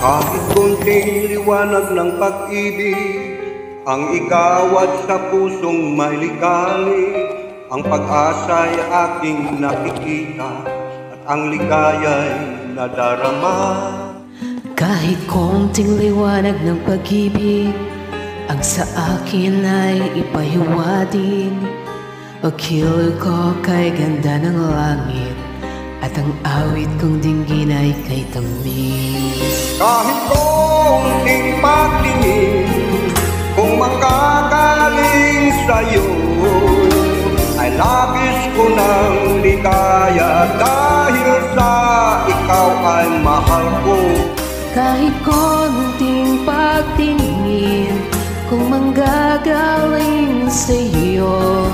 Kahit konting liwanag ng pag-ibig ang igawad sa pusong may likali, ang pag-asa'y aking nakikita at ang ligaya'y nadarama. Kahit konting liwanag ng pag-ibig ang sa akin ay ipahiwatig, pagkiloy ko kay ganda ng langit at ang awit kong dinggin ay kay tamis. Kahit konting pagtingin kung manggagaling sa'yo, ay labis ko ng ligaya dahil sa ikaw ay mahal ko. Kahit konting pagtingin kung manggagaling sa'yo,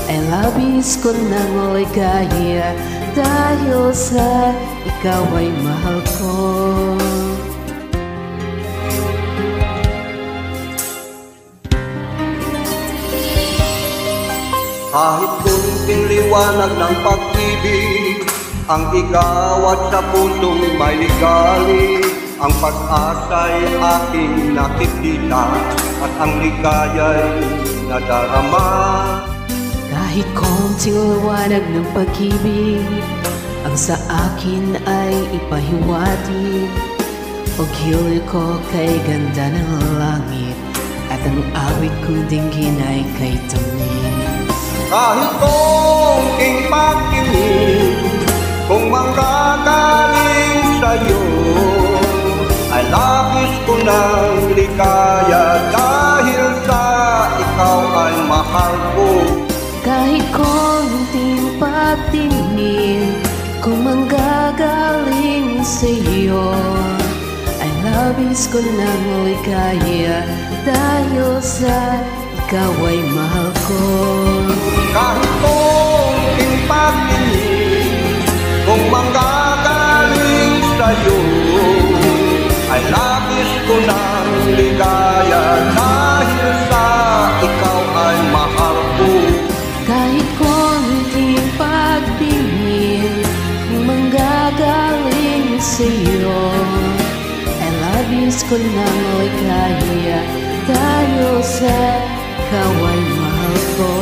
ay labis ko ng ligaya dahil sa ikaw ay mahal ko. Kahit kunting liwanag ng pag-ibig ang igawad sa pusong may ligali, ang pag-asa'y aking nakikita at ang ligaya'y nadarama. Kahit konting liwanag ng pag-ibig ang sa akin ay ipahiwatig, pagkiloy ko kay ganda ng langit at ang awit kong dinggin ay kay tamis. Kahit konting pagtingin kung manggagaling sa'yo, ay labis ko ng ligaya dahil sa ikaw ay mahal ko. Kahit konting pagtingin kung manggagaling sa'yo, ay labis ko ng ligaya dahil sa ikaw ay mahal ko. Kahit konting pagtingin kung manggagaling sa'yo, ay labis ko ng ligaya dahil sa ikaw ay mahal ko. Kahit konting pagtingin kung manggagaling sa'yo, ay labis ko ng ligaya dahil sa ikaw ay mahal ko.